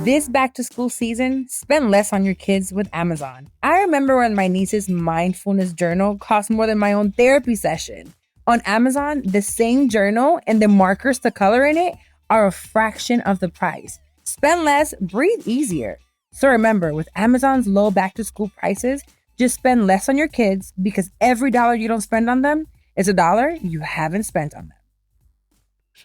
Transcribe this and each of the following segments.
This back to school season, spend less on your kids with Amazon. I remember when my niece's mindfulness journal cost more than my own therapy session. On Amazon, the same journal and the markers to color in it are a fraction of the price. Spend less, breathe easier. So remember, with Amazon's low back to school prices, just spend less on your kids because every dollar you don't spend on them is a dollar you haven't spent on them.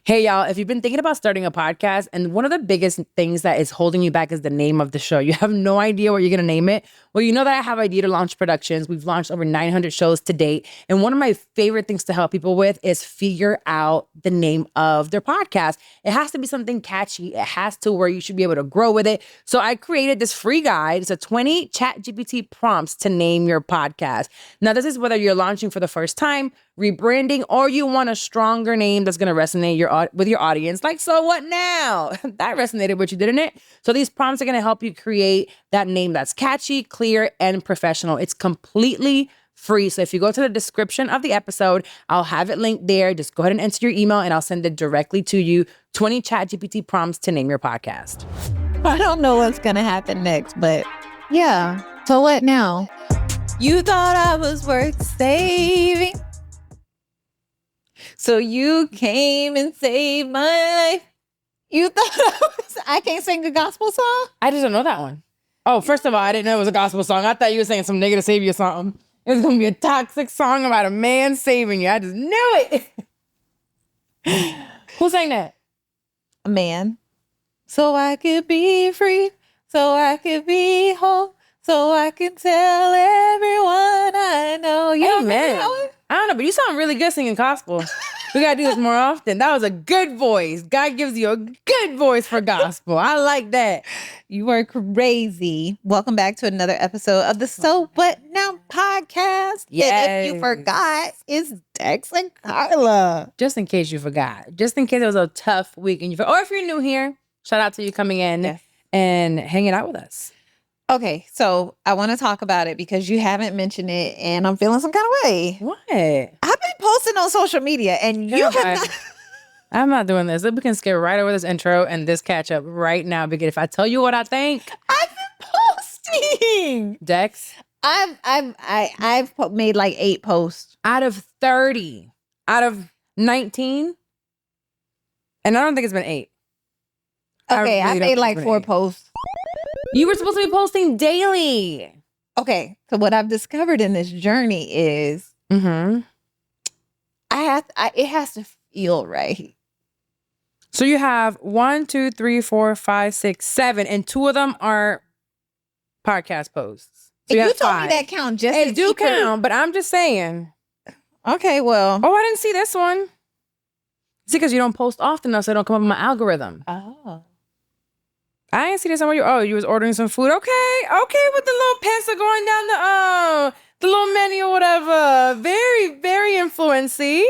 Hey, y'all, if you've been thinking about starting a podcast and one of the biggest things that is holding you back is the name of the show, you have no idea what you're going to name it. Well, you know that I have Idea to Launch Productions. We've launched over 900 shows to date. And one of my favorite things to help people with is figure out the name of their podcast. It has to be something catchy. It has to where you should be able to grow with it. So I created this free guide. It's a 20 ChatGPT prompts to name your podcast. Now, this is whether you're launching for the first time, rebranding, or you want a stronger name that's going to resonate with your audience. Like, so what now? That resonated with you, didn't it? So these prompts are going to help you create that name that's catchy, clear, and professional. It's completely free. So if you go to the description of the episode, I'll have it linked there. Just go ahead and enter your email and I'll send it directly to you. 20 ChatGPT prompts to name your podcast. I don't know what's going to happen next, but yeah. So what now? You thought I was worth saving, so you came and saved my life. You thought I can't sing a gospel song? I just don't know that one. Oh, first of all, I didn't know it was a gospel song. I thought you were saying some nigga to save you or something. It was going to be a toxic song about a man saving you. I just knew it. Who sang that? A man. So I could be free, so I could be whole, so I can tell everyone I know. Amen. I don't know, but you sound really good singing gospel. We got to do this more often. That was a good voice. God gives you a good voice for gospel. I like that. You are crazy. Welcome back to another episode of the So What Now podcast. Yes. And if you forgot, it's Dex and Carla. Just in case you forgot. Just in case it was a tough week. And or if you're new here, shout out to you coming in and hanging out with us. Okay, so I want to talk about it because you haven't mentioned it and I'm feeling some kind of way. What? I've been posting on social media and you have not. I'm not doing this. We can skip right over this intro and this catch up right now because if I tell you what I think. I've been posting. Dex? I've made like 8 posts. Out of 30. Out of 19. And I don't think it's been 8. Okay, I made like 4 posts. You were supposed to be posting daily. Okay, so what I've discovered in this journey is it has to feel right. So you have 1, 2, 3, 4, 5, 6, 7, and 2 of them are podcast posts. So you told me that count just It do count, but I'm just saying. Okay, well. Oh, I didn't see this one. See, because you don't post often enough, so it don't come up in my algorithm. Oh. I didn't see this somewhere. You was ordering some food. Okay, with the little pencil going down the little menu or whatever. Very, very influency.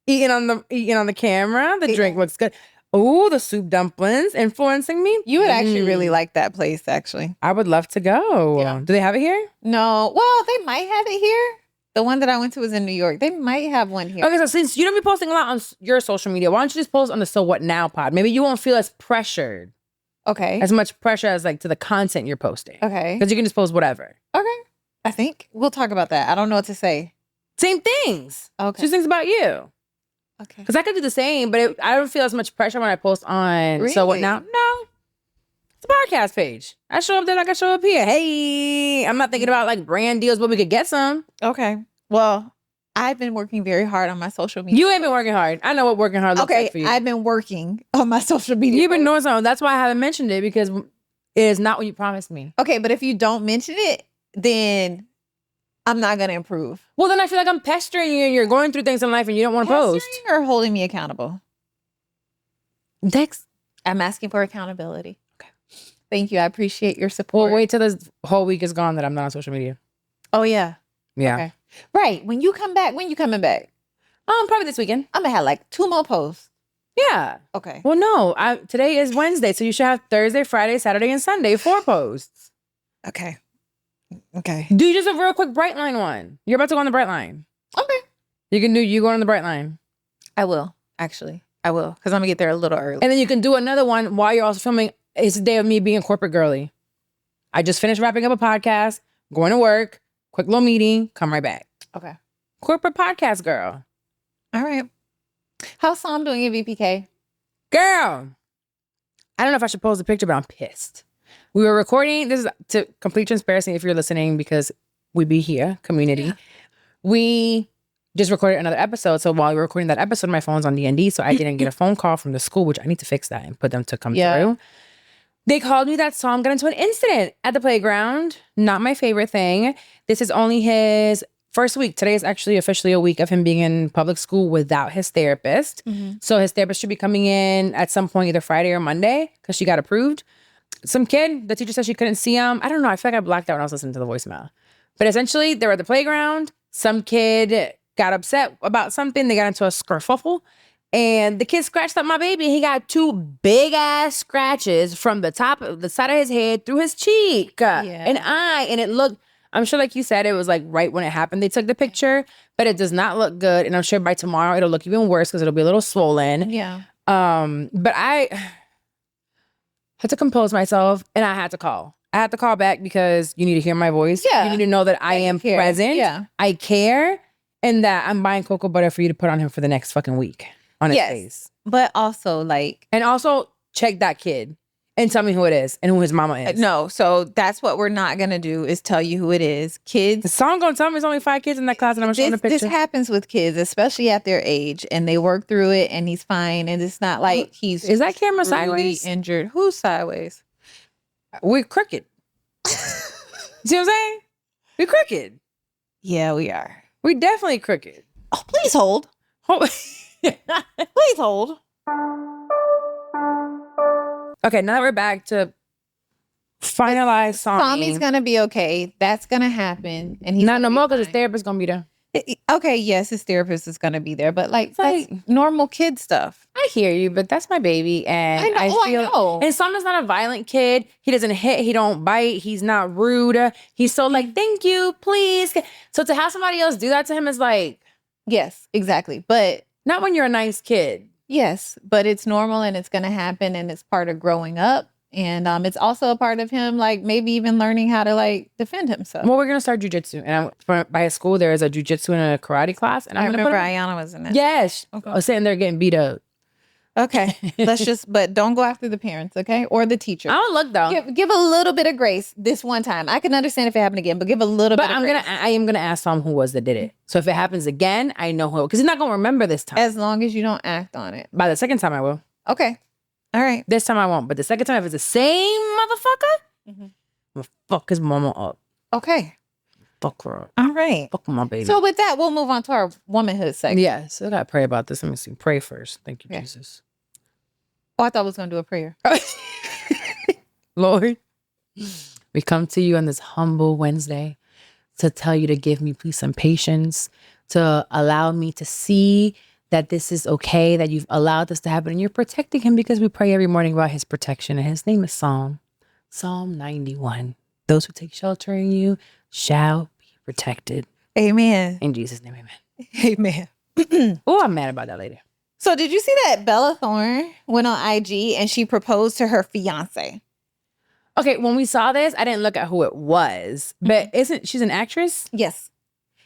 Eating on the camera. The drink looks good. Oh, the soup dumplings influencing me. You would actually really like that place, actually. I would love to go. Yeah. Do they have it here? No. Well, they might have it here. The one that I went to was in New York. They might have one here. Okay, so since you don't be posting a lot on your social media, why don't you just post on the So What Now pod? Maybe you won't feel as pressured. Okay. As much pressure as like to the content you're posting. Okay. Because you can just post whatever. Okay. I think we'll talk about that. I don't know what to say. Same things. Okay. Just things about you. Okay. Because I could do the same, but I don't feel as much pressure when I post on So What Now. No. It's a podcast page. I show up there like I show up here. Hey, I'm not thinking about like brand deals, but we could get some. Okay. Well, I've been working very hard on my social media. You ain't been working hard. I know what working hard looks like for you. I've been working on my social media. You've been doing something. That's why I haven't mentioned it because it is not what you promised me. Okay, but if you don't mention it, then I'm not going to improve. Well, then I feel like I'm pestering you and you're going through things in life and you don't want to post. Or holding me accountable? Dex, I'm asking for accountability. Okay. Thank you. I appreciate your support. Well, wait till this whole week is gone that I'm not on social media. Oh, yeah. Yeah. Okay. Right. When you come back, when you coming back? Probably this weekend. I'm going to have like 2 more posts. Yeah. Okay. Well, no. Today is Wednesday, so you should have Thursday, Friday, Saturday, and Sunday 4 posts. Okay. Okay. Do just a real quick Brightline one. You're about to go on the Brightline. Okay. You go on the Brightline. I will, actually. I will, because I'm going to get there a little early. And then you can do another one while you're also filming It's a day of me being corporate girly. I just finished wrapping up a podcast, going to work, quick little meeting, come right back. Okay. Corporate podcast girl. All right. How's Sam doing at VPK? Girl, I don't know if I should post a picture, but I'm pissed. We were recording, this is to complete transparency if you're listening, because we be here, community. Yeah. We just recorded another episode. So while we were recording that episode, my phone's on D&D, so I didn't get a phone call from the school, which I need to fix that and put them to come through. They called me that Sam got into an incident at the playground. Not my favorite thing. This is only his first week. Today is actually officially a week of him being in public school without his therapist. Mm-hmm. So his therapist should be coming in at some point, either Friday or Monday, because she got approved. Some kid, the teacher said she couldn't see him. I don't know. I feel like I blacked out when I was listening to the voicemail. But essentially, they were at the playground. Some kid got upset about something. They got into a kerfuffle. And the kid scratched up my baby. He got 2 big-ass scratches from the top of the side of his head through his cheek and eye. And it looked... I'm sure, like you said, it was like right when it happened. They took the picture, but it does not look good. And I'm sure by tomorrow it'll look even worse because it'll be a little swollen. Yeah. But I had to compose myself and I had to call. I had to call back because you need to hear my voice. Yeah. You need to know that I am present. Yeah. I care. And that I'm buying cocoa butter for you to put on him for the next fucking week on his face. But also like... And also check that kid. And tell me who it is and who his mama is. No, so that's what we're not going to do is tell you who it is. Kids. Someone going to tell me there's only 5 kids in that class and I'm showing a picture. This happens with kids, especially at their age. And they work through it and he's fine. And it's not like he's... Is that camera sideways? Injured. Who's sideways? We're crooked. See what I'm saying? We're crooked. Yeah, we are. We're definitely crooked. Oh, please hold. Please hold. Okay, now that we're back to finalize Tommy's gonna be okay. That's gonna happen, and he's not no more because his therapist's gonna be there. Okay, yes, his therapist is gonna be there, but like that's normal kid stuff. I hear you, but that's my baby, and I know. And Sam is not a violent kid. He doesn't hit. He don't bite. He's not rude. He's so like, thank you, please. So to have somebody else do that to him is like, yes, exactly, but not when you're a nice kid. Yes, but it's normal and it's going to happen and it's part of growing up. And it's also a part of him, like maybe even learning how to like defend himself. Well, we're going to start jujitsu. And by a school, there is a jujitsu and a karate class. And I remember Ayana was in it. Yes. Okay. I was sitting there getting beat up. Okay. But don't go after the parents, okay? Or the teacher. I don't look though. Give a little bit of grace this one time. I can understand if it happened again, but give a little bit of grace. I am going to ask Tom who was that did it. So if it happens again, I know who, because he's not going to remember this time. As long as you don't act on it. By the second time I will. Okay. All right. This time I won't. But the second time, if it's the same motherfucker, I'm going to fuck his mama up. Okay. Fuck her up. All right. Fuck my baby. So with that, we'll move on to our womanhood segment. Yeah. So I got to pray about this. Let me see. Pray first. Thank you, Jesus. Oh, I thought I was going to do a prayer. Lord, we come to you on this humble Wednesday to tell you to give me, please, some patience, to allow me to see that this is okay, that you've allowed this to happen, and you're protecting him because we pray every morning about his protection, and his name is Psalm 91. Those who take shelter in you shall be protected. Amen. In Jesus' name, amen. Amen. Oh, I'm mad about that later. So did you see that Bella Thorne went on IG and she proposed to her fiancé? Okay, when we saw this, I didn't look at who it was, but she's an actress? Yes.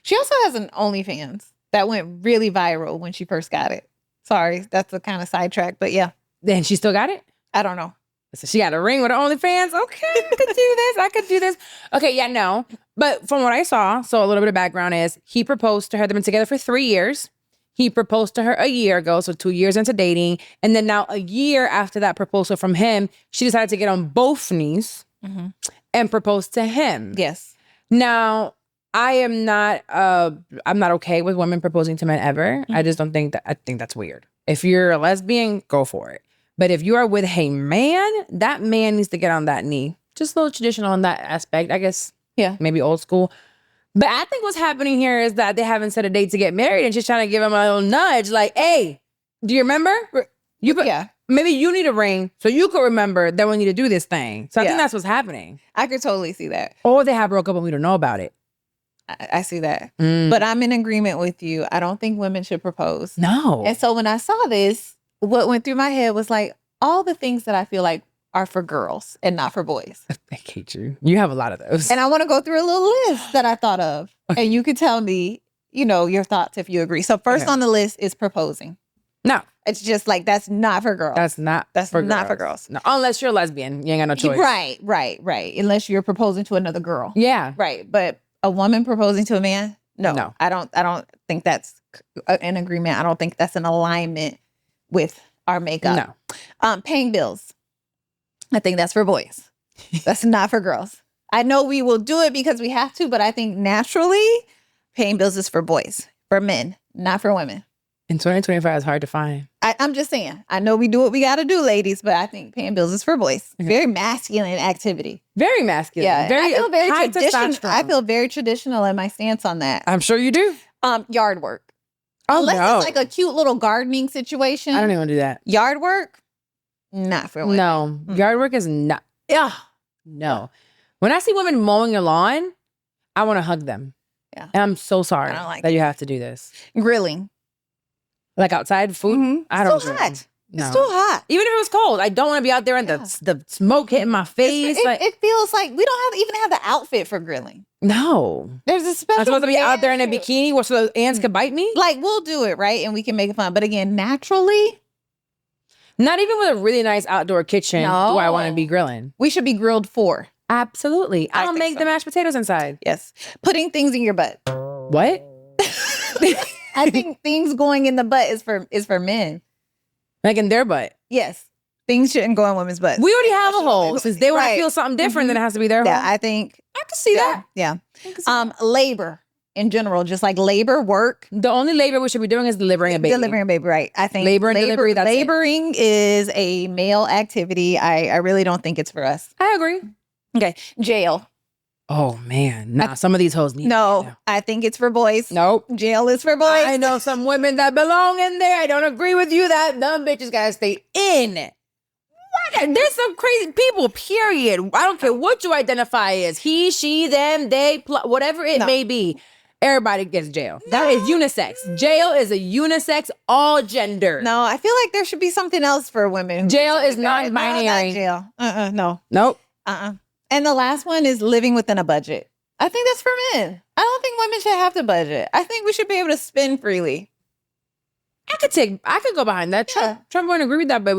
She also has an OnlyFans that went really viral when she first got it. Sorry, that's a kind of sidetrack, but yeah. Then she still got it? I don't know. So she got a ring with her OnlyFans? Okay, I could do this. Okay, yeah, no. But from what I saw, so a little bit of background is he proposed to her. They've been together for 3 years. He proposed to her a year ago, so 2 years into dating. And then now a year after that proposal from him, she decided to get on both knees and propose to him. Yes. Now, I'm not okay with women proposing to men ever. I just don't think I think that's weird. If you're a lesbian, go for it. But if you are with a man, that man needs to get on that knee. Just a little traditional in that aspect, I guess. Yeah. Maybe old school. But I think what's happening here is that they haven't set a date to get married and she's trying to give him a little nudge. Like, hey, do you remember? Maybe you need a ring so you could remember that we need to do this thing. So I think that's what's happening. I could totally see that. Or they have broke up and we don't know about it. I see that. But I'm in agreement with you. I don't think women should propose. No. And so when I saw this, what went through my head was like all the things that I feel like are for girls and not for boys. I hate you. You have a lot of those. And I want to go through a little list that I thought of. Okay. And you could tell me, your thoughts if you agree. So first on the list is proposing. No. It's just like, that's not for girls. That's not for girls. No, unless you're a lesbian. You ain't got no choice. Right. Unless you're proposing to another girl. Yeah. Right. But a woman proposing to a man? No. I don't think that's an agreement. I don't think that's an alignment with our makeup. No. Paying bills. I think that's for boys. That's not for girls. I know we will do it because we have to, but I think naturally paying bills is for boys, for men, not for women. In 2025, it's hard to find. I'm just saying. I know we do what we got to do, ladies, but I think paying bills is for boys. Okay. Very masculine activity. Very masculine. Yeah, very, I feel very high traditional. testosterone. I feel very traditional in my stance on that. I'm sure you do. Yard work. Oh, Unless no. it's like a cute little gardening situation. I don't even do that. Yard work, not for women. No, yard work is not. Yeah, no. When I see women mowing a lawn, I want to hug them. Yeah, and I'm so sorry that you have to do this. Grilling, like outside food. Mm-hmm. I don't. It's too hot. No. It's too hot. Even if it was cold, I don't want to be out there and the smoke hitting my face. It feels like we don't even have the outfit for grilling. No, there's a special. I'm supposed to be out there in a bikini so the ants could bite me. Like we'll do it right, and we can make it fun. But again, naturally, not even with a really nice outdoor kitchen do I want to be grilling. We should be grilled for. Absolutely, I'll make the mashed potatoes inside. Yes, putting things in your butt. What? I think things going in the butt is for men. Like in their butt. Yes. Things shouldn't go in women's butts. We already have a hole. Since they want to feel something different, then it has to be their hole. Yeah, I think I can see that. Yeah. Labor in general, just like labor, work. The only labor we should be doing is delivering a baby. Delivering a baby, right. I think labor and delivery, that's laboring is a male activity. I really don't think it's for us. I agree. Okay. Jail. Oh man, nah. Some of these hoes need. No, I think it's for boys. Nope. Jail is for boys. I know some women that belong in there. I don't agree with you. That dumb bitches gotta stay in. What? There's some crazy people. Period. I don't care what you identify as. He, she, them, they, whatever it may be. Everybody gets jail. No. That is unisex. Jail is a unisex, all gender. No, I feel like there should be something else for women. Jail is non-binary. Not jail. No. Nope. And the last one is living within a budget. I think that's for men. I don't think women should have to budget. I think we should be able to spend freely. I could go behind that. Trump wouldn't agree with that, but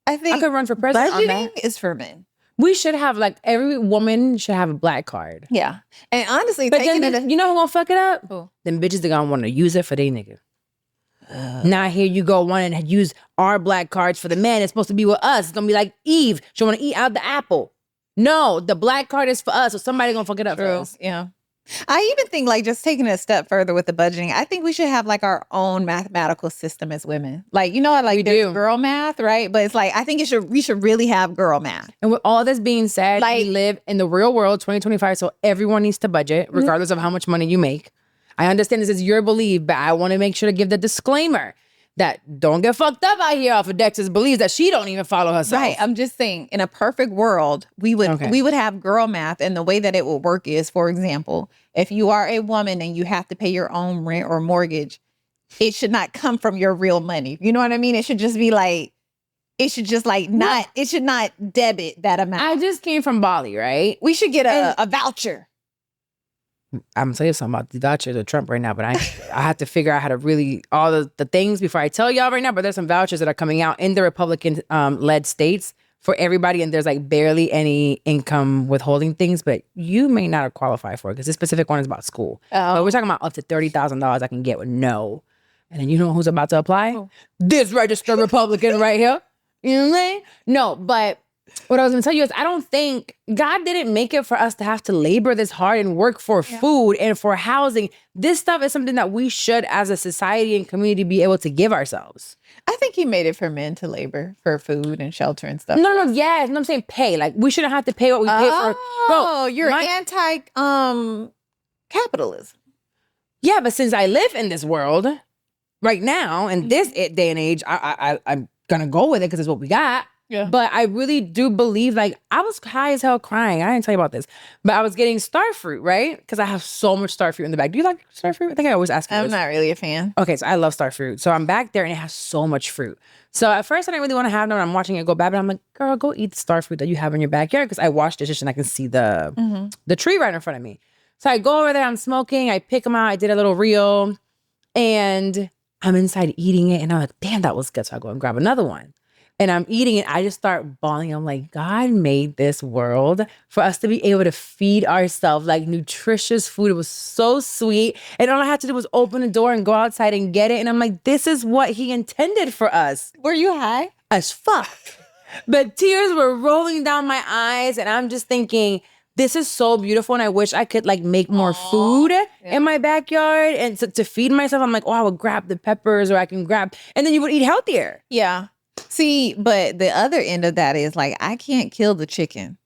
I could run for president on that. Budgeting is for men. We should have, like, every woman should have a black card. Yeah. And honestly, but you know who gonna fuck it up? Who? Them bitches that gonna want to use it for they nigga. Now here you go wanting to use our black cards for the man. It's supposed to be with us. It's gonna be like Eve. She wanna eat out the apple. No, the black card is for us, so somebody gonna fuck it up for us. Yeah. I even think, like, just taking it a step further with the budgeting, I think we should have, like, our own mathematical system as women. Like, like there's girl math, right? But it's like, I think we should really have girl math. And with all this being said, we live in the real world, 2025, so everyone needs to budget, regardless of how much money you make. I understand this is your belief, but I want to make sure to give the disclaimer that don't get fucked up out here off of Dex's beliefs that she don't even follow herself. Right. I'm just saying, in a perfect world, we would have girl math, and the way that it will work is, for example, if you are a woman and you have to pay your own rent or mortgage, it should not come from your real money. You know what I mean? It should just be like, it should not debit that amount. I just came from Bali, right? We should get a voucher. I'm gonna tell you something about the vouchers of Trump right now, but I have to figure out how to really all the things before I tell y'all right now. But there's some vouchers that are coming out in the Republican led states for everybody, and there's like barely any income withholding things, but you may not qualify for it because this specific one is about school. But we're talking about up to $30,000 I can get with no. And then you know who's about to apply? Oh. This registered Republican right here. You know what I'm saying? No, but what I was going to tell you is I don't think God didn't make it for us to have to labor this hard and work for food and for housing. This stuff is something that we should, as a society and community, be able to give ourselves. I think he made it for men to labor for food and shelter and stuff. No, I'm saying pay. Like, we shouldn't have to pay what we pay for. Oh, you're anti-capitalism. Yeah, but since I live in this world right now, in this day and age, I'm going to go with it because it's what we got. Yeah. But I really do believe, like, I was high as hell crying. I didn't tell you about this. But I was getting star fruit, right? Because I have so much star fruit in the back. Do you like star fruit? I think I always ask you I'm this. not really a fan. Okay, so I love star fruit. So I'm back there and it has so much fruit. So at first I didn't really want to have them. I'm watching it go bad, but I'm like, girl, go eat the star fruit that you have in your backyard, because I washed dishes and I can see the tree right in front of me. So I go over there, I'm smoking, I pick them out, I did a little reel, and I'm inside eating it, and I'm like, damn, that was good. So I go and grab another one. And I'm eating it. I just start bawling. I'm like, God made this world for us to be able to feed ourselves like nutritious food. It was so sweet. And all I had to do was open the door and go outside and get it. And I'm like, this is what he intended for us. Were you high? As fuck. But tears were rolling down my eyes. And I'm just thinking, this is so beautiful. And I wish I could like make more food in my backyard and to feed myself. I'm like, oh, I would grab the peppers, or I can grab, and then you would eat healthier. Yeah. See, but the other end of that is like, I can't kill the chicken.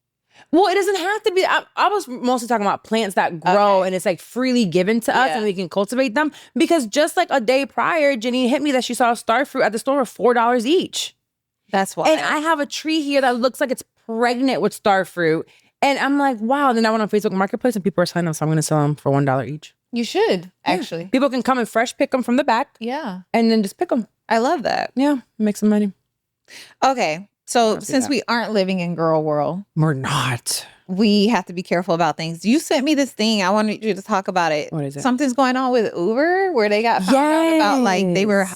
Well, it doesn't have to be. I was mostly talking about plants that grow and it's like freely given to us and we can cultivate them. Because just like a day prior, Janine hit me that she saw star fruit at the store for $4 each. That's why. And I have a tree here that looks like it's pregnant with star fruit. And I'm like, wow. Then I went on Facebook Marketplace and people are signing up. So I'm going to sell them for $1 each. You should, actually. People can come and fresh pick them from the back. Yeah. And then just pick them. I love that. Yeah. Make some money. Okay. So since we aren't living in girl world. We're not. We have to be careful about things. You sent me this thing. I wanted you to talk about it. What is it? Something's going on with Uber where they got found out about like they were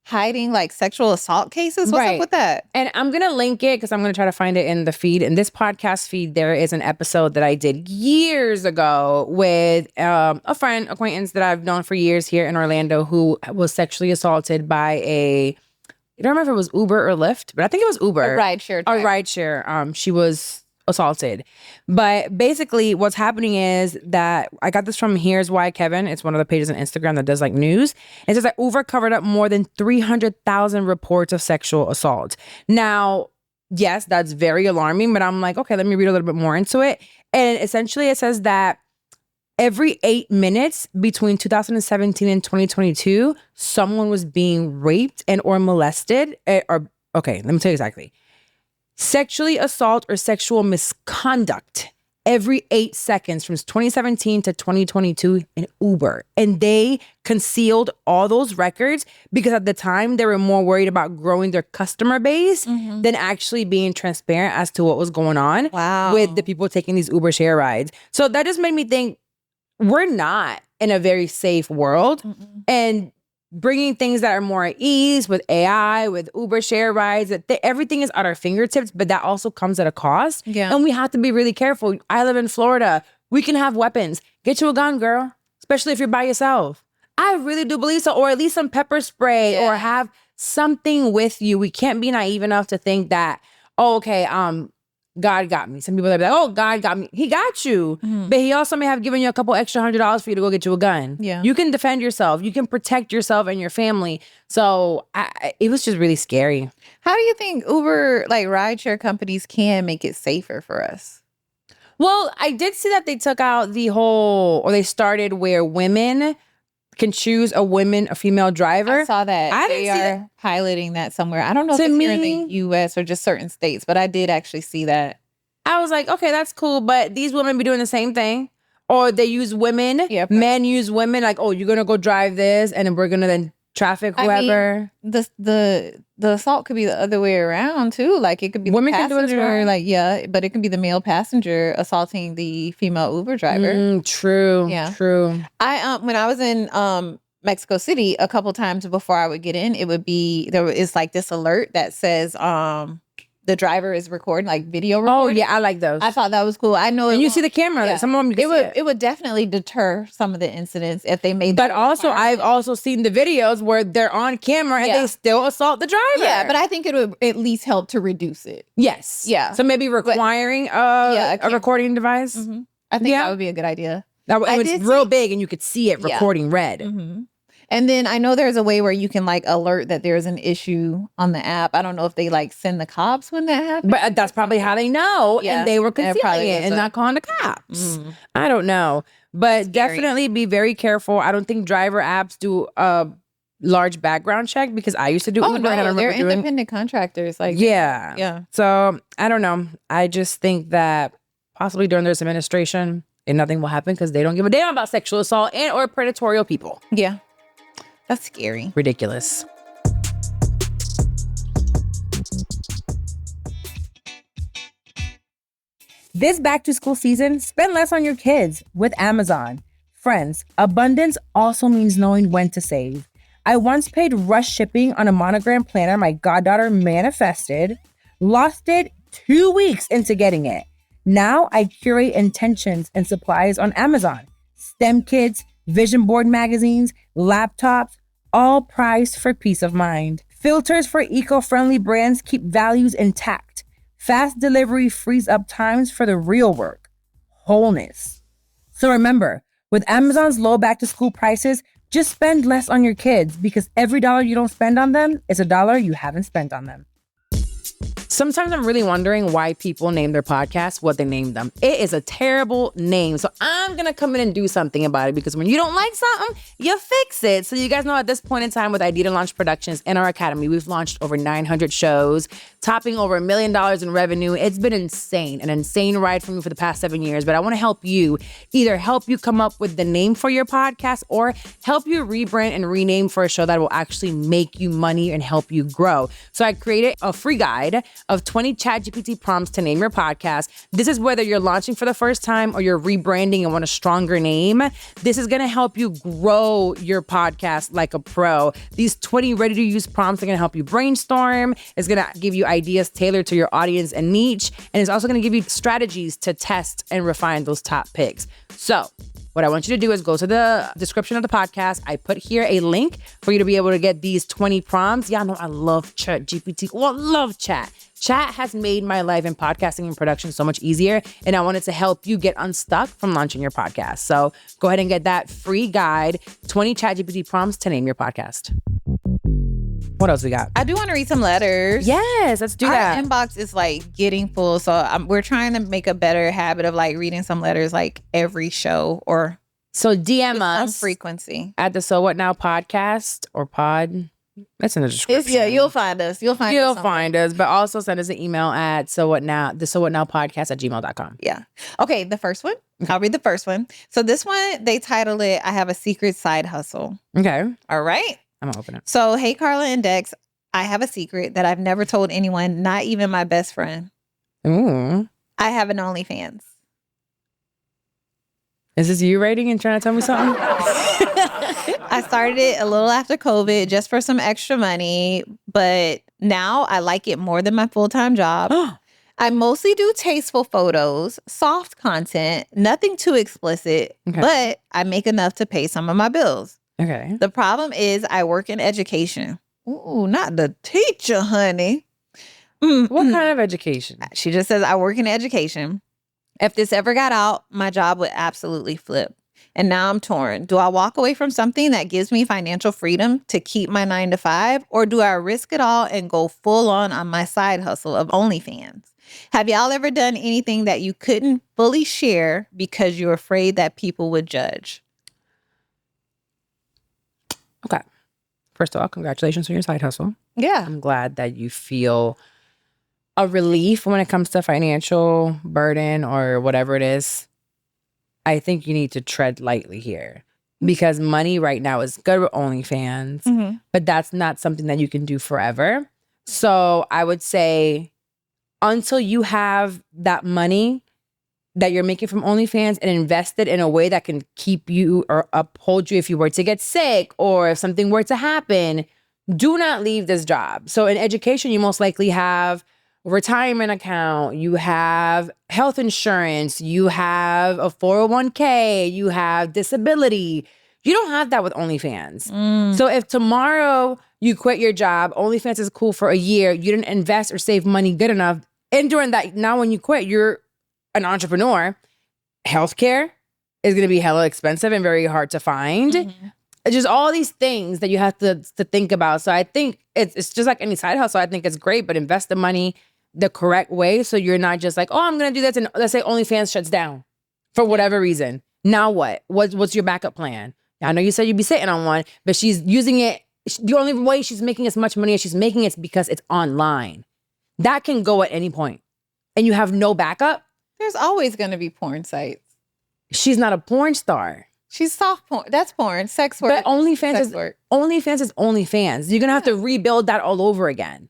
hiding like sexual assault cases. What's up with that? And I'm going to link it because I'm going to try to find it in the feed. In this podcast feed, there is an episode that I did years ago with a friend, acquaintance that I've known for years here in Orlando, who was sexually assaulted by I don't remember if it was Uber or Lyft, but I think it was Uber. A rideshare. She was assaulted. But basically what's happening is that I got this from Here's Why Kevin. It's one of the pages on Instagram that does like news. It says that Uber covered up more than 300,000 reports of sexual assault. Now, yes, that's very alarming, but I'm like, okay, let me read a little bit more into it. And essentially it says that every 8 minutes between 2017 and 2022, someone was being raped and or molested. Okay, let me tell you exactly. Sexually assault or sexual misconduct every 8 seconds from 2017 to 2022 in Uber. And they concealed all those records because at the time they were more worried about growing their customer base than actually being transparent as to what was going on with the people taking these Uber share rides. So that just made me think, we're not in a very safe world. And bringing things that are more at ease with AI, with Uber share rides, everything is at our fingertips, but that also comes at a cost. Yeah. And we have to be really careful. I live in Florida. We can have weapons. Get you a gun, girl, especially if you're by yourself. I really do believe so. Or at least some pepper spray or have something with you. We can't be naive enough to think that, oh, okay, God got me. Some people are like, oh, God got me. He got you. But he also may have given you a couple extra $100 for you to go get you a gun. Yeah. You can defend yourself. You can protect yourself and your family. So it was just really scary. How do you think Uber, like rideshare companies, can make it safer for us? Well, I did see that they took out they started where women can choose a female driver. I saw that. They are piloting that somewhere. I don't know if it's here in the U.S. or just certain states, but I did actually see that. I was like, okay, that's cool. But these women be doing the same thing. Or they use women. Yeah, men use women. Like, oh, you're going to go drive this and then we're going to then traffic whoever. I mean, the assault could be the other way around too. Like it could be women the passenger, but it could be the male passenger assaulting the female Uber driver. True. I when I was in Mexico City a couple times before I would get in, it's like this alert that says the driver is recording, like video recording. Oh yeah, I like those. I thought that was cool. I know, and you see the camera. Yeah. Some of them, it would definitely deter some of the incidents if they made. But also, I've also seen the videos where they're on camera and they still assault the driver. Yeah, but I think it would at least help to reduce it. Yes. Yeah. So maybe requiring a recording device. I think that would be a good idea. That it's real big and you could see it recording red. And then I know there's a way where you can like alert that there's an issue on the app. I don't know if they like send the cops when that happens. But that's probably how they know. Yeah. And they were concealing it and not calling the cops. I don't know. But definitely be very careful. I don't think driver apps do large background check because I used to do Uber. No, and I they're remember independent contractors. Like, yeah. Yeah. So I don't know. I just think that possibly during this administration, and nothing will happen because they don't give a damn about sexual assault and or predatorial people. Yeah. That's scary. Ridiculous. This back to school season, spend less on your kids with Amazon. Friends, abundance also means knowing when to save. I once paid rush shipping on a monogram planner my goddaughter manifested, lost it 2 weeks into getting it. Now I curate intentions and supplies on Amazon. STEM kits, vision board magazines, laptops, all priced for peace of mind. Filters for eco-friendly brands keep values intact. Fast delivery frees up times for the real work, wholeness. So remember, with Amazon's low back-to-school prices, just spend less on your kids because every dollar you don't spend on them is a dollar you haven't spent on them. Sometimes I'm really wondering why people name their podcasts what they named them. It is a terrible name. So I'm going to come in and do something about it because when you don't like something, you fix it. So you guys know at this point in time with Idea to Launch Productions in our academy, we've launched over 900 shows, topping over $1 million in revenue. It's been insane, an insane ride for me for the past 7 years. But I want to help you, either help you come up with the name for your podcast or help you rebrand and rename for a show that will actually make you money and help you grow. So I created a free guide of 20 ChatGPT prompts to name your podcast. This is whether you're launching for the first time or you're rebranding and want a stronger name. This is going to help you grow your podcast like a pro. These 20 ready-to-use prompts are going to help you brainstorm. It's going to give you ideas tailored to your audience and niche. And it's also going to give you strategies to test and refine those top picks. So what I want you to do is go to the description of the podcast. I put here a link for you to be able to get these 20 prompts. Y'all know I love ChatGPT. Well, love chat. Chat has made my life in podcasting and production so much easier, and I wanted to help you get unstuck from launching your podcast. So go ahead and get that free guide, 20 ChatGPT prompts to name your podcast. What else we got? I do want to read some letters. Yes, let's do that. Our inbox is like getting full, so we're trying to make a better habit of like reading some letters like every show or so DM us some frequency at the So What Now podcast or pod. That's in the description. You'll find us. You'll find us, but also send us an email at sowhatnowpodcast@gmail.com. Yeah. Okay, the first one. I'll read the first one. So this one, they titled it, I Have a Secret Side Hustle. Okay. All right. I'm gonna open it. So, hey, Carla and Dex, I have a secret that I've never told anyone, not even my best friend. Ooh. I have an OnlyFans. Is this you writing and trying to tell me something? I started it a little after COVID just for some extra money, but now I like it more than my full-time job. I mostly do tasteful photos, soft content, nothing too explicit, but I make enough to pay some of my bills. Okay. The problem is I work in education. Ooh, not the teacher, honey. What kind of education? She just says I work in education. If this ever got out, my job would absolutely flip. And now I'm torn. Do I walk away from something that gives me financial freedom to keep my 9-to-5? Or do I risk it all and go full on my side hustle of OnlyFans? Have y'all ever done anything that you couldn't fully share because you're afraid that people would judge? Okay. First of all, congratulations on your side hustle. Yeah. I'm glad that you feel a relief when it comes to financial burden or whatever it is. I think you need to tread lightly here because money right now is good with OnlyFans, but that's not something that you can do forever. So I would say until you have that money that you're making from OnlyFans and invested in a way that can keep you or uphold you if you were to get sick or if something were to happen, do not leave this job. So in education, you most likely have a retirement account, you have health insurance, you have a 401k, you have disability. You don't have that with OnlyFans. So if tomorrow you quit your job, OnlyFans is cool for a year, you didn't invest or save money good enough, and during that, now when you quit, you're an entrepreneur, healthcare is going to be hella expensive and very hard to find. It's just all these things that you have to think about. So I think it's just like any side hustle. I think it's great, but invest the money the correct way so you're not just like, oh, I'm going to do this. And let's say OnlyFans shuts down for whatever reason. Now what? What's your backup plan? I know you said you'd be sitting on one, but she's using it the only way she's making as much money as she's making is because it's online. That can go at any point. And you have no backup. There's always going to be porn sites. She's not a porn star. She's soft porn. That's porn. Sex work. But OnlyFans is OnlyFans. You're going to have to rebuild that all over again.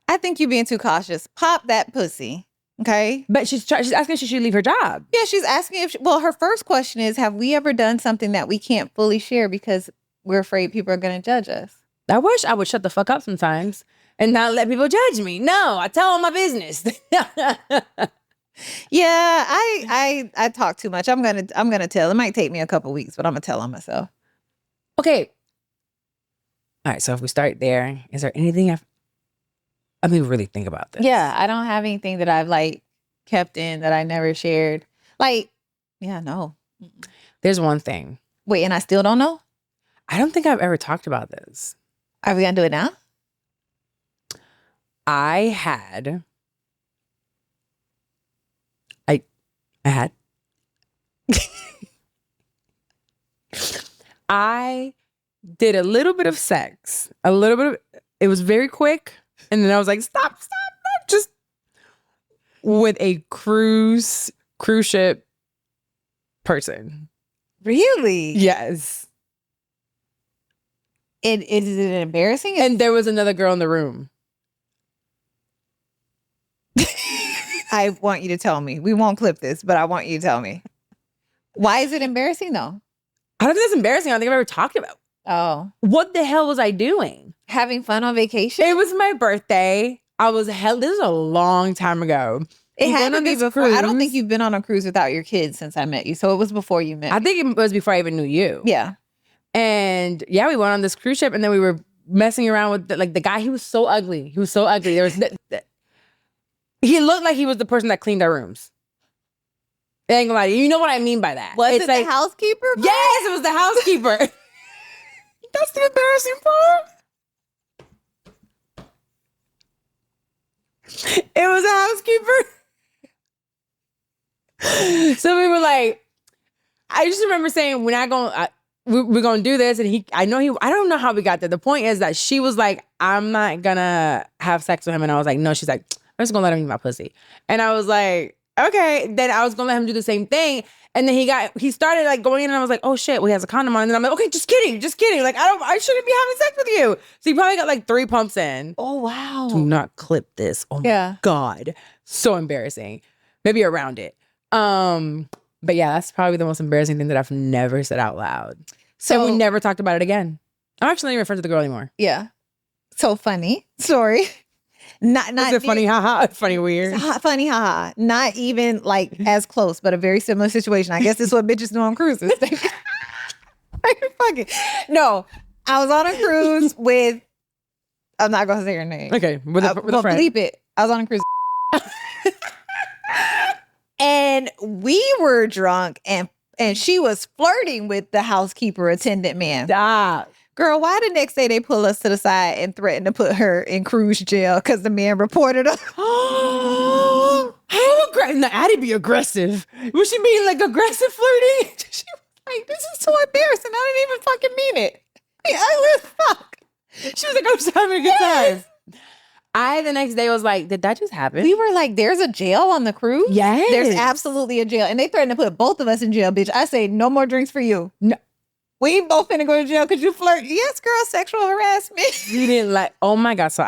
I think you're being too cautious. Pop that pussy. Okay. But she's asking if she should leave her job. Yeah, she's asking if her first question is, have we ever done something that we can't fully share because we're afraid people are going to judge us? I wish I would shut the fuck up sometimes and not let people judge me. No, I tell them my business. Yeah, I talk too much. I'm gonna tell. It might take me a couple weeks, but I'm gonna tell on myself. Okay. All right. So if we start there, is there anything I mean, really think about this? Yeah, I don't have anything that I've like kept in that I never shared. Like, yeah, no. There's one thing. Wait, and I still don't know? I don't think I've ever talked about this. Are we gonna do it now? I did a little bit of sex, it was very quick. And then I was like, stop, just with a cruise ship person. Really? Yes. Is it embarrassing? And there was another girl in the room. I want you to tell me. We won't clip this, but I want you to tell me. Why is it embarrassing though? I don't think it's embarrassing. I don't think I've ever talked about. Oh. What the hell was I doing? Having fun on vacation? It was my birthday. This was a long time ago. It had to be before. I don't think you've been on a cruise without your kids since I met you. So it was before you met me. I think it was before I even knew you. Yeah. And yeah, we went on this cruise ship and then we were messing around with the guy. He was so ugly. There was he looked like he was the person that cleaned our rooms. I ain't gonna lie to you. You know what I mean by that. Was it the housekeeper? Yes, it was the housekeeper. That's the embarrassing part. It was a housekeeper. So we were like, I just remember saying, we're gonna do this. And I don't know how we got there. The point is that she was like, I'm not gonna have sex with him. And I was like, no, she's like, I'm just gonna let him eat my pussy. And I was like, okay. Then I was gonna let him do the same thing. And then he started like going in and I was like, oh shit, well, he has a condom on. And then I'm like, okay, just kidding. Like, I shouldn't be having sex with you. So he probably got like 3 pumps in. Oh, wow. Do not clip this. Oh my God. So embarrassing. Maybe around it. But yeah, that's probably the most embarrassing thing that I've never said out loud. So we never talked about it again. I'm actually not even friends with the girl anymore. Yeah. So funny story. Not Is it funny, haha? Funny, weird. Funny, haha. Not even like as close, but a very similar situation. I guess this is what bitches do on cruises. Fucking no. I was on a cruise with. I'm not gonna say her name. Okay, with a friend. Bleep it. I was on a cruise, and we were drunk, and she was flirting with the housekeeper attendant man. Stop. Girl, why the next day they pull us to the side and threaten to put her in cruise jail because the man reported her? How aggressive? No, Addie be aggressive. Was she being like aggressive flirting? She was like, this is so embarrassing. I didn't even fucking mean it. Be ugly as fuck. She was like, I'm just having a good time. The next day was like, did that just happen? We were like, there's a jail on the cruise? Yes. There's absolutely a jail. And they threatened to put both of us in jail, bitch. I say, no more drinks for you. No. We ain't both finna go to jail because you flirt. Yes, girl, sexual harassment. You didn't like, oh my God. So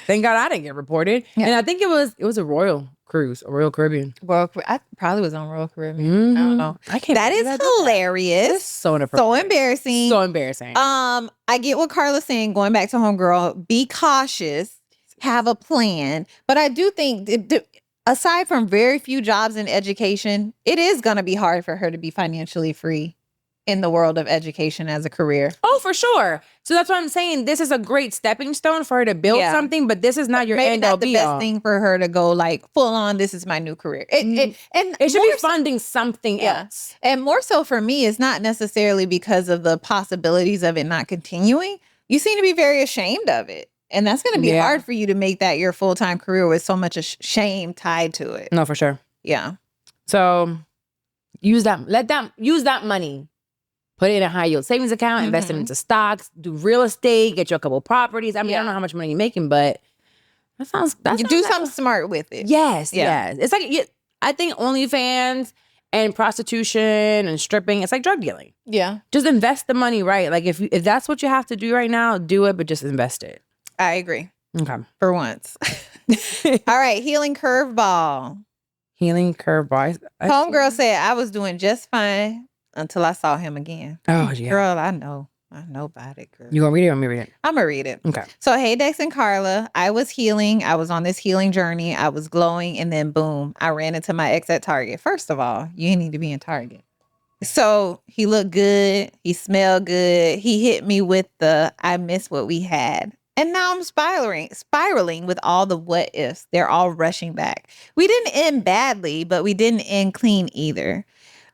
thank God I didn't get reported. Yeah. And I think it was a Royal cruise, a Royal Caribbean. I probably was on Royal Caribbean. I don't know. That is hilarious. It's so inappropriate. So embarrassing. So embarrassing. I get what Carla's saying, going back to homegirl, be cautious, have a plan. But I do think, aside from very few jobs in education, it is going to be hard for her to be financially free in the world of education as a career. Oh, for sure. So that's what I'm saying. This is a great stepping stone for her to build something, but this is not your end all be all. Maybe not the best thing for her to go like full on, this is my new career. It should be funding something else. And more so for me, it's not necessarily because of the possibilities of it not continuing. You seem to be very ashamed of it. And that's going to be hard for you to make that your full-time career with so much shame tied to it. No, for sure. Yeah. So use that money. put it in a high yield savings account, invest it into stocks, do real estate, get you a couple properties. I mean, I don't know how much money you're making, but you do something smart with it. Yes. It's like, I think OnlyFans and prostitution and stripping, it's like drug dealing. Yeah. Just invest the money right. Like if that's what you have to do right now, do it, but just invest it. I agree. Okay. For once. All right. Healing curveball. Homegirl said, I was doing just fine until I saw him again. Oh, yeah. Girl, I know about it, girl. You gonna read it or me read it? I'm gonna read it. Okay. So, hey, Dex and Carla, I was healing. I was on this healing journey. I was glowing, and then boom, I ran into my ex at Target. First of all, you need to be in Target. So he looked good. He smelled good. He hit me with the, I miss what we had. And now I'm spiraling with all the what ifs. They're all rushing back. We didn't end badly, but we didn't end clean either.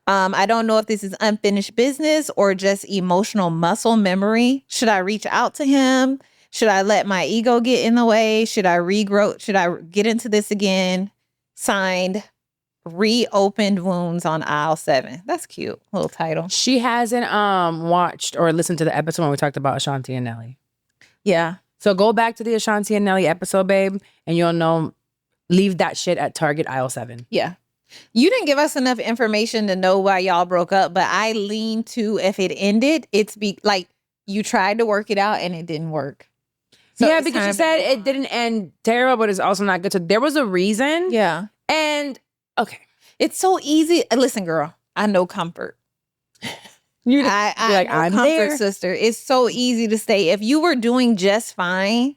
I don't know if this is unfinished business or just emotional muscle memory. Should I reach out to him? Should I let my ego get in the way? Should I regrow? Should I get into this again? Signed, Reopened Wounds on aisle 7. That's cute. Little title. She hasn't watched or listened to the episode when we talked about Ashanti and Nelly. Yeah. So go back to the Ashanti and Nelly episode, babe, and you'll know, leave that shit at Target aisle 7. Yeah. You didn't give us enough information to know why y'all broke up, but I lean to, if it ended, it's like you tried to work it out and it didn't work. So yeah, because she said it didn't end terrible, but it's also not good. So there was a reason. Yeah. And okay. It's so easy. Listen, girl, I know comfort. You're I like, know I'm comfort, there. sister. It's so easy to say. If you were doing just fine.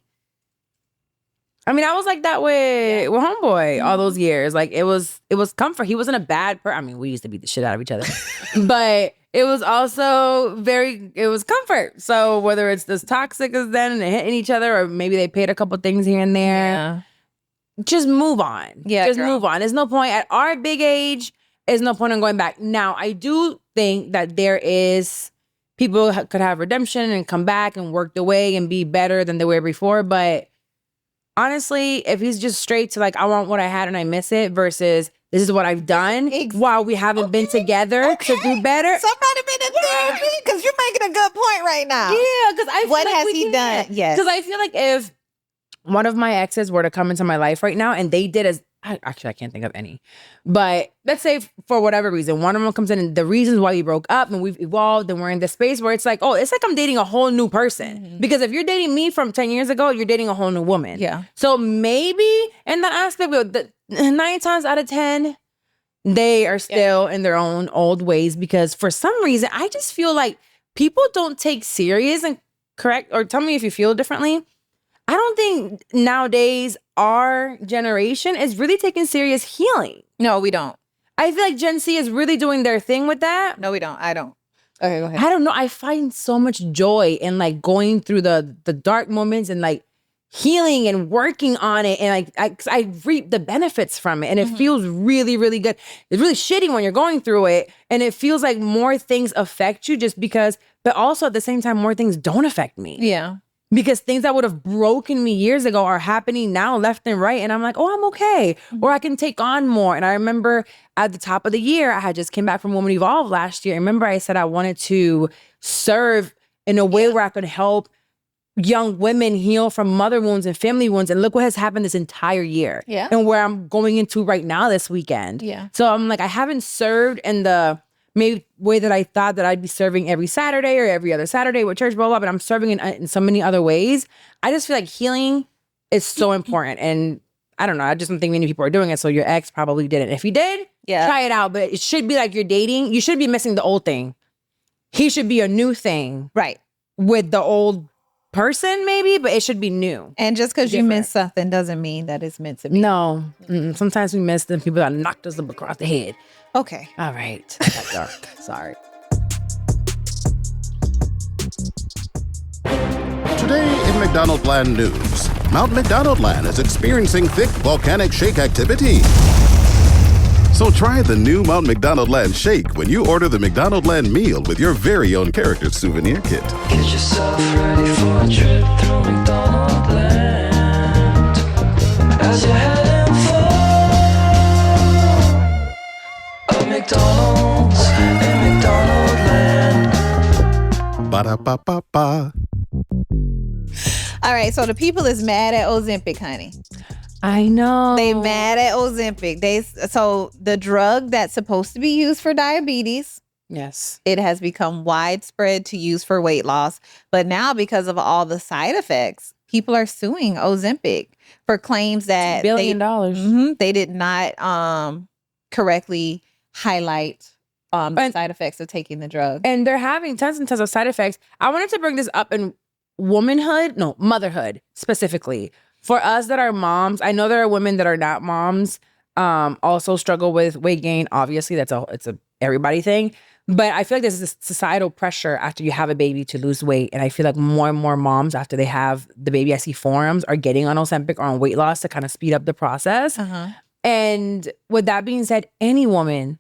I mean, I was like that with Homeboy all those years. Like it was comfort. He wasn't a bad person. I mean, we used to beat the shit out of each other, but it was also it was comfort. So whether it's this toxic as then and hitting each other, or maybe they paid a couple things here and there, just move on. Yeah, just move on. There's no point at our big age. There's no point in going back. Now, I do think that there is people could have redemption and come back and work the way and be better than they were before, but honestly, if he's just straight to like, I want what I had and I miss it versus this is what I've done while we haven't been together to do better. Somebody been in therapy because you're making a good point right now. Yeah, because I feel what like has he done? Yes. Because I feel like if one of my exes were to come into my life right now and they did as I can't think of any, but let's say for whatever reason, one of them comes in and the reasons why we broke up and we've evolved and we're in this space where it's like, oh, it's like I'm dating a whole new person. Because if you're dating me from 10 years ago, you're dating a whole new woman. Yeah. So maybe in that aspect, 9 times out of 10, they are still in their own old ways because for some reason, I just feel like people don't take serious and correct, or tell me if you feel differently. I don't think nowadays our generation is really taking serious healing. No, we don't. I feel like Gen Z is really doing their thing with that. No, we don't. I don't. Okay, go ahead. I don't know. I find so much joy in like going through the dark moments and like healing and working on it. And like I reap the benefits from it. And it feels really, really good. It's really shitty when you're going through it. And it feels like more things affect you just because, but also at the same time, more things don't affect me. Yeah. Because things that would have broken me years ago are happening now left and right. And I'm like, oh, I'm okay. Or I can take on more. And I remember at the top of the year, I had just came back from Woman Evolve last year. I remember I said I wanted to serve in a way where I could help young women heal from mother wounds and family wounds. And look what has happened this entire year. Yeah. And where I'm going into right now this weekend. Yeah. So I'm like, I haven't served in the maybe way that I thought that I'd be serving every Saturday or every other Saturday with church, blah, blah, but I'm serving in so many other ways. I just feel like healing is so important. And I don't know, I just don't think many people are doing it. So your ex probably didn't. If he did, try it out. But it should be like you're dating. You should be missing the old thing. He should be a new thing. Right. With the old person maybe, but it should be new. And just because you miss something doesn't mean that it's meant to be. No. Sometimes we miss the people that knocked us up across the head. Okay. All right. That got dark. Sorry. Today in McDonaldland news, Mount McDonaldland is experiencing thick volcanic shake activity. So try the new Mount McDonaldland shake when you order the McDonaldland meal with your very own character souvenir kit. Get yourself ready for a trip through McDonaldland as you're heading for a McDonald's in McDonaldland. All right, so the people is mad at Ozempic, honey. I know. They mad at Ozempic. So the drug that's supposed to be used for diabetes, Yes. it has become widespread to use for weight loss. But now because of all the side effects, people are suing Ozempic for claims that $1 billion. they did not correctly highlight the side effects of taking the drug. And they're having tons and tons of side effects. I wanted to bring this up in motherhood specifically. For us that are moms, I know there are women that are not moms, also struggle with weight gain. Obviously, it's a everybody thing. But I feel like there's this societal pressure after you have a baby to lose weight. And I feel like more and more moms after they have the baby, I see forums are getting on Ozempic or on weight loss to kind of speed up the process. And with that being said, any woman,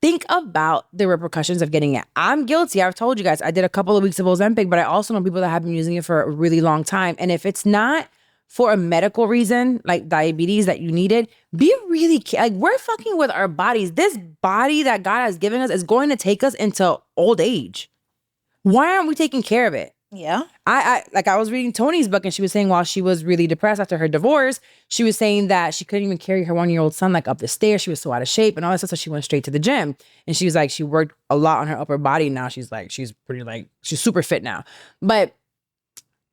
think about the repercussions of getting it. I'm guilty. I've told you guys, I did a couple of weeks of Ozempic, but I also know people that have been using it for a really long time. And if it's not for a medical reason, like diabetes that you needed, be really like we're fucking with our bodies. This body that God has given us is going to take us into old age. Why aren't we taking care of it? Yeah. I was reading Tony's book and she was saying while she was really depressed after her divorce, she was saying that she couldn't even carry her 1-year-old son like up the stairs. She was so out of shape and all that stuff. So she went straight to the gym. And she was like, she worked a lot on her upper body. Now she's super fit now. But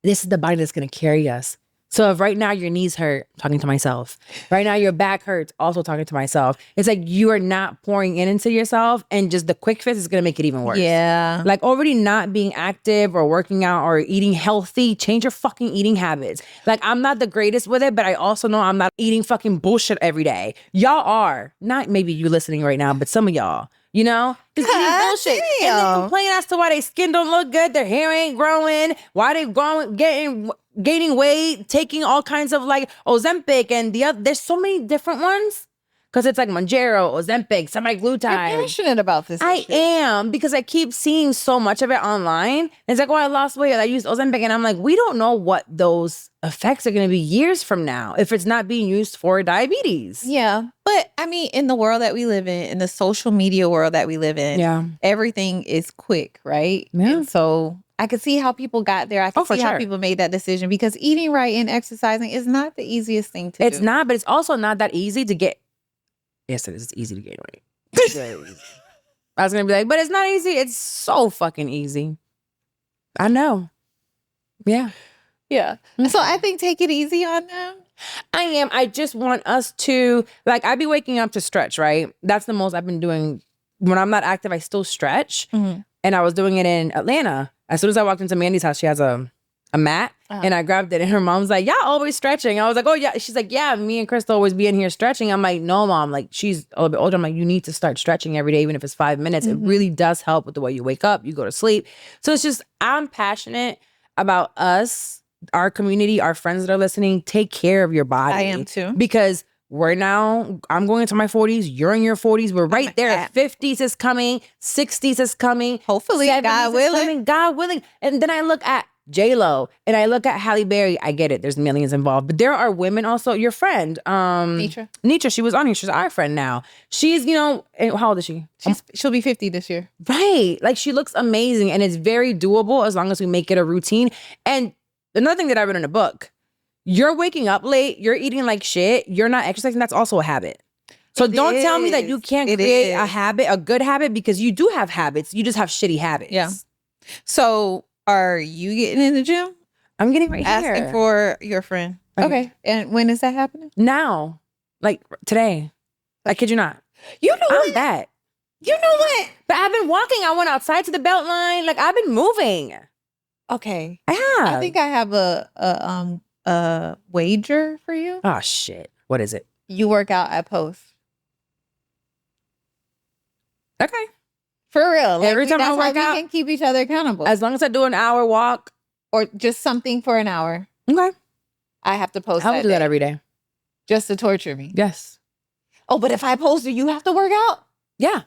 this is the body that's going to carry us. So if right now your knees hurt, talking to myself. Right now your back hurts, also talking to myself. It's like you are not pouring into yourself and just the quick fix is going to make it even worse. Yeah. Like already not being active or working out or eating healthy, change your fucking eating habits. Like I'm not the greatest with it, but I also know I'm not eating fucking bullshit every day. Y'all are. Not maybe you listening right now, but some of y'all. You know? Just eating bullshit. And they complain as to why their skin don't look good, their hair ain't growing, why they gaining weight, taking all kinds of like Ozempic and there's so many different ones. Because it's like Mounjaro, Ozempic, semaglutide. I'm passionate about this. I am, because I keep seeing so much of it online. It's like, oh, I lost weight, I used Ozempic. And I'm like, we don't know what those effects are going to be years from now if it's not being used for diabetes. Yeah. But I mean, in the world that we live in the social media world that we live in, everything is quick, right? Yeah. And so I could see how people got there. I can see how people made that decision because eating right and exercising is not the easiest thing to do. It's not, but it's also not that easy to get. Yes, it is. It's easy to gain weight. I was going to be like, but it's not easy. It's so fucking easy. I know. Yeah. Yeah. So I think take it easy on them. I am. I just want us to, like, I be waking up to stretch, right? That's the most I've been doing. When I'm not active, I still stretch. Mm-hmm. And I was doing it in Atlanta. As soon as I walked into Mandy's house, she has a mat. And I grabbed it and her mom's like, y'all always stretching. I was like, oh yeah. She's like, yeah, me and Crystal always be in here stretching. I'm like, no, mom. Like she's a little bit older. I'm like, you need to start stretching every day, even if it's 5 minutes. Mm-hmm. It really does help with the way you wake up, you go to sleep. So it's just, I'm passionate about us, our community, our friends that are listening. Take care of your body. I am too. Because I'm going into my 40s. You're in your 40s. We're right there. 50s is coming. 60s is coming. Hopefully, God willing. God willing. And then I look at J-Lo and I look at Halle Berry. I get it. There's millions involved. But there are women also. Your friend, Nitra, she was on here. She's our friend now. She's, how old is she? She'll be 50 this year. Right. Like she looks amazing and it's very doable as long as we make it a routine. And another thing that I read in a book, you're waking up late, you're eating like shit, you're not exercising, that's also a habit. So don't tell me that you can't create a habit, a good habit, because you do have habits. You just have shitty habits. Yeah. So are you getting in the gym? I'm getting right here. Asking for your friend. Okay. And when is that happening? Now. Like today. I kid you not. You know what? I'm that. You know what? But I've been walking. I went outside to the belt line. Like I've been moving. Okay. I have. I think I have a wager for you. Oh shit. What is it? You work out at Post. Okay. For real. Like, every time I work out, we can keep each other accountable. As long as I do an hour walk. Or just something for an hour. Okay. I have to post I would do that every day. Just to torture me. Yes. Oh, but if I post, do you have to work out? Yeah.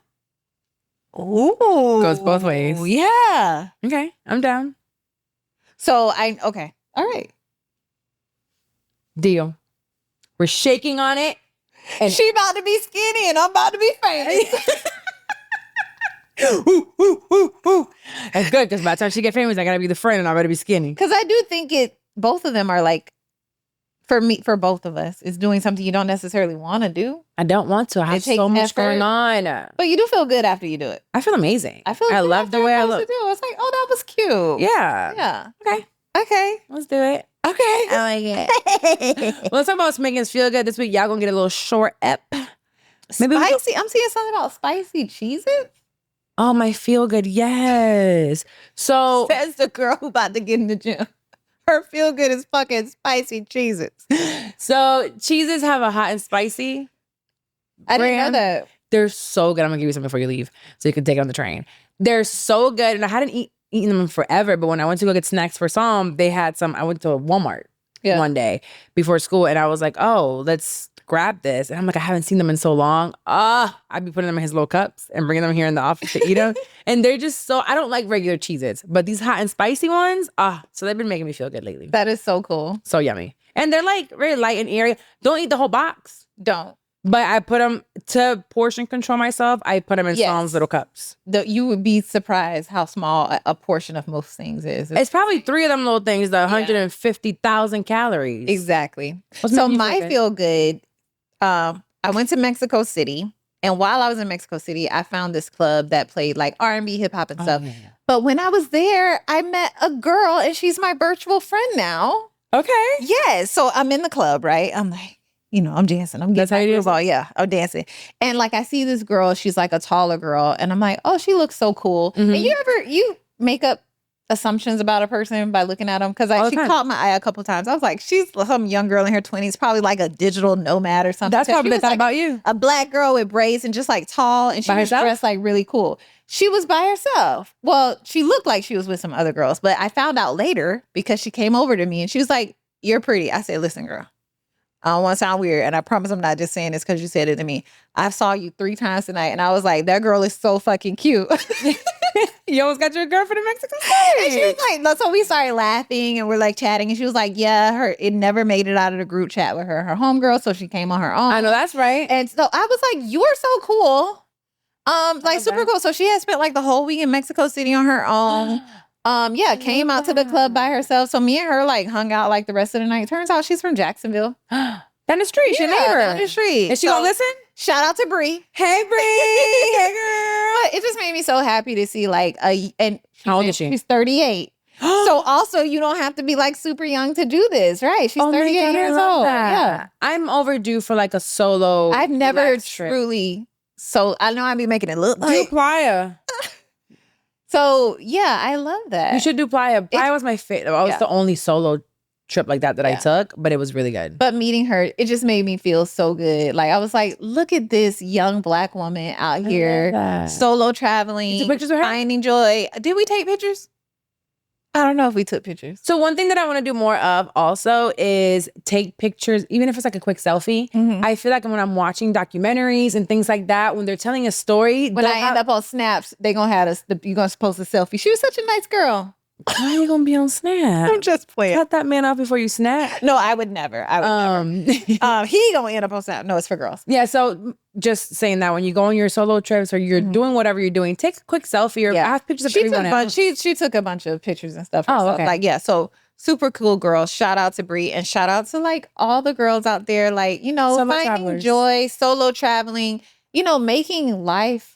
Ooh. Goes both ways. Yeah. Okay. I'm down. So okay. All right. Deal. We're shaking on it. And she about to be skinny and I'm about to be famous. Ooh. That's good because by the time she get famous, I gotta be the friend and I gotta be skinny. Because I do think both of them are like, for both of us, is doing something you don't necessarily want to do. I don't want to. I have so much going on. But you do feel good after you do it. I feel amazing. I love the way I look. I was like, oh, that was cute. Yeah. Yeah. Okay. Let's do it. Okay. I like it. Well, let's talk about what's making us feel good this week. Y'all gonna get a little short ep. Maybe spicy. I'm seeing something about spicy cheeses. Oh, my feel good. Yes. So says the girl who about to get in the gym. Her feel good is fucking spicy cheeses. So cheeses have a hot and spicy. I didn't know that. They're so good. I'm gonna give you some before you leave, so you can take it on the train. They're so good, and I hadn't eaten them forever. But when I went to go get snacks for Psalm, they had some. I went to a Walmart one day before school, and I was like, "Oh, let's grab this." And I'm like, I haven't seen them in so long. I'd be putting them in his little cups and bringing them here in the office to eat them. And they're just so, I don't like regular Cheez-Its, but these hot and spicy ones, so they've been making me feel good lately. That is so cool. So yummy. And they're like very light and airy. Don't eat the whole box. Don't. But I put them to portion control myself. I put them in Psalm's little cups. You would be surprised how small a portion of most things is. It's probably 3 of them little things, the 150,000 calories. Exactly. So my feel good, I went to Mexico City, and while I was in Mexico City, I found this club that played like R&B, hip hop and stuff. Yeah. But when I was there, I met a girl, and she's my virtual friend now. Okay. Yeah. So I'm in the club, right? I'm like, I'm dancing. I'm getting my groove on. Yeah, I'm dancing. And like I see this girl, she's like a taller girl, and I'm like, oh, she looks so cool. Mm-hmm. And you make up assumptions about a person by looking at them, because she caught my eye a couple times. I was like, she's some young girl in her 20s, probably like a digital nomad or something. That's probably thought about you. A black girl with braids and just like tall, and she was dressed like really cool. She was by herself. Well, she looked like she was with some other girls, but I found out later because she came over to me and she was like, "You're pretty." I said, "Listen, girl, I don't want to sound weird, and I promise I'm not just saying this because you said it to me. I saw you 3 times tonight, and I was like, that girl is so fucking cute." You almost got your girlfriend in Mexico City. And she was like, so we started laughing, and we're like chatting, and she was like, yeah, it never made it out of the group chat with her homegirl, so she came on her own. I know, that's right. And so I was like, you are so cool. Like super cool. So she had spent like the whole week in Mexico City on her own. Came out to the club by herself. So me and her like hung out like the rest of the night. Turns out she's from Jacksonville. Down the street. She's a neighbor. Down the street. Is she gonna listen? Shout out to Bree. Hey, Bree. Hey, girl. But it just made me so happy to see like and how old is she? She's 38. So also you don't have to be like super young to do this, right? She's 38 years old. Yeah. I'm overdue for like a solo. I've never truly. So I know I'd be making it look like. Do Playa. So yeah, I love that. You should do Playa. Playa was my favorite. I was the only solo trip like that I took, but it was really good. But meeting her, it just made me feel so good. Like I was like, look at this young black woman out here solo traveling, pictures of her? Finding joy. Did we take pictures? I don't know if we took pictures. So one thing that I want to do more of also is take pictures, even if it's like a quick selfie. Mm-hmm. I feel like when I'm watching documentaries and things like that, when they're telling a story. When I end up on snaps, they're going to have us, you're going to post a selfie. She was such a nice girl. Why are you going to be on Snap? I'm just playing. Cut that man off before you snap. No, I would never. He going to end up on Snap. No, it's for girls. Yeah, so just saying that when you go on your solo trips or you're doing whatever you're doing, take a quick selfie or have pictures of everyone else. She took a bunch of pictures and stuff. Okay. Like, yeah, so super cool girl. Shout out to Bree, and shout out to like all the girls out there, like, finding joy, solo traveling, making life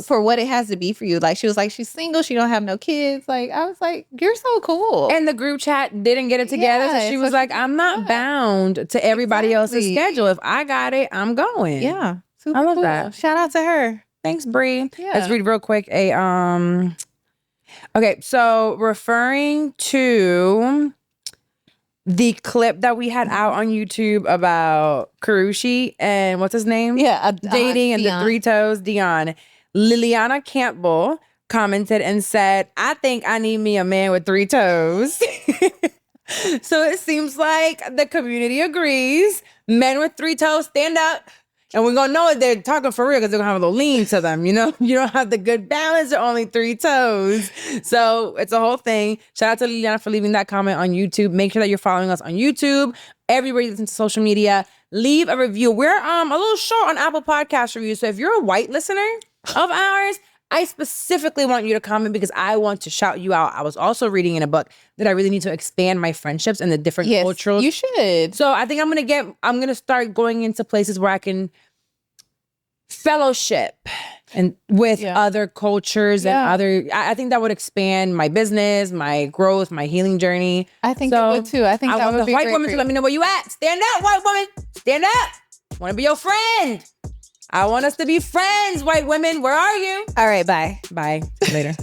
for what it has to be for you. Like she was like, she's single, she don't have no kids. Like I was like, you're so cool. And the group chat didn't get it together. So she was like, I'm not bound to everybody else's schedule. If I got it, I'm going. Yeah. Super I love cool. that. Shout out to her. Thanks, Bree. Yeah. Let's read real quick okay, so referring to the clip that we had out on YouTube about Karushi and what's his name? Yeah. Dating and the 3 toes, Dion. Liliana Campbell commented and said, I think I need me a man with 3 toes. So it seems like the community agrees. Men with 3 toes, stand up. And we're going to know if they're talking for real because they're going to have a little lean to them. You don't have the good balance or only 3 toes. So it's a whole thing. Shout out to Liliana for leaving that comment on YouTube. Make sure that you're following us on YouTube. Everybody listens to social media. Leave a review. We're a little short on Apple Podcast reviews. So if you're a white listener of ours, I specifically want you to comment because I want to shout you out. I was also reading in a book that I really need to expand my friendships and the different cultures. You should. So I think I'm gonna start going into places where I can fellowship and with other cultures and other. I think that would expand my business, my growth, my healing journey. I think it would too. I think that want would the be white great woman for to let me know where you at. Stand up, white woman. Stand up. Want to be your friend. I want us to be friends, white women. Where are you? All right, bye. Bye. Later.